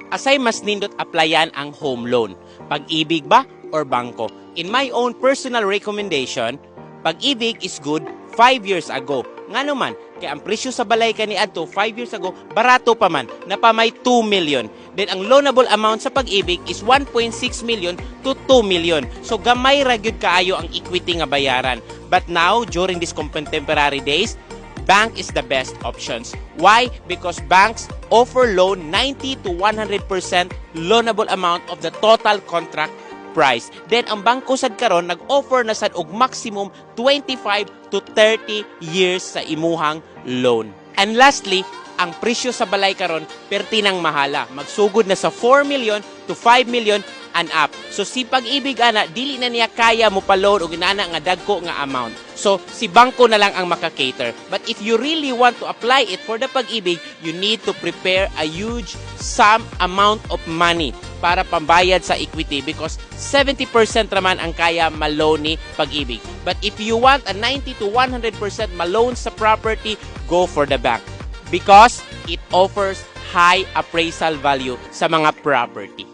asay mas nindot applyan ang home loan. Pag-ibig ba or bangko? In my own personal recommendation, Pag-ibig is good 5 years ago. Nga naman, kaya ang presyo sa balay kaniadto 5 years ago, barato pa man, napamay 2 million. Then ang loanable amount sa Pag-ibig is 1.6 million to 2 million. So gamay ra gyud kaayo ang equity nga bayaran. But now, during these contemporary days, bank is the best options. Why? Because banks offer loan 90 to 100% loanable amount of the total contract price. Then ang bangko sad karon nag-offer na sad og maximum 25 to 30 years sa imuhang loan. And lastly, ang presyo sa balay karon pertinang mahala. Magsugod na sa 4 million to 5 million and up. So si Pag-ibig ana dili na niya kaya mo pa-loan og inana nga dagko nga amount. So si bangko na lang ang maka-cater. But if you really want to apply it for the Pag-ibig, you need to prepare a huge sum amount of money para pambayad sa equity because 70% naman ang kaya ma-loan ni Pag-ibig. But if you want a 90 to 100% ma-loan sa property, go for the bank because it offers high appraisal value sa mga property.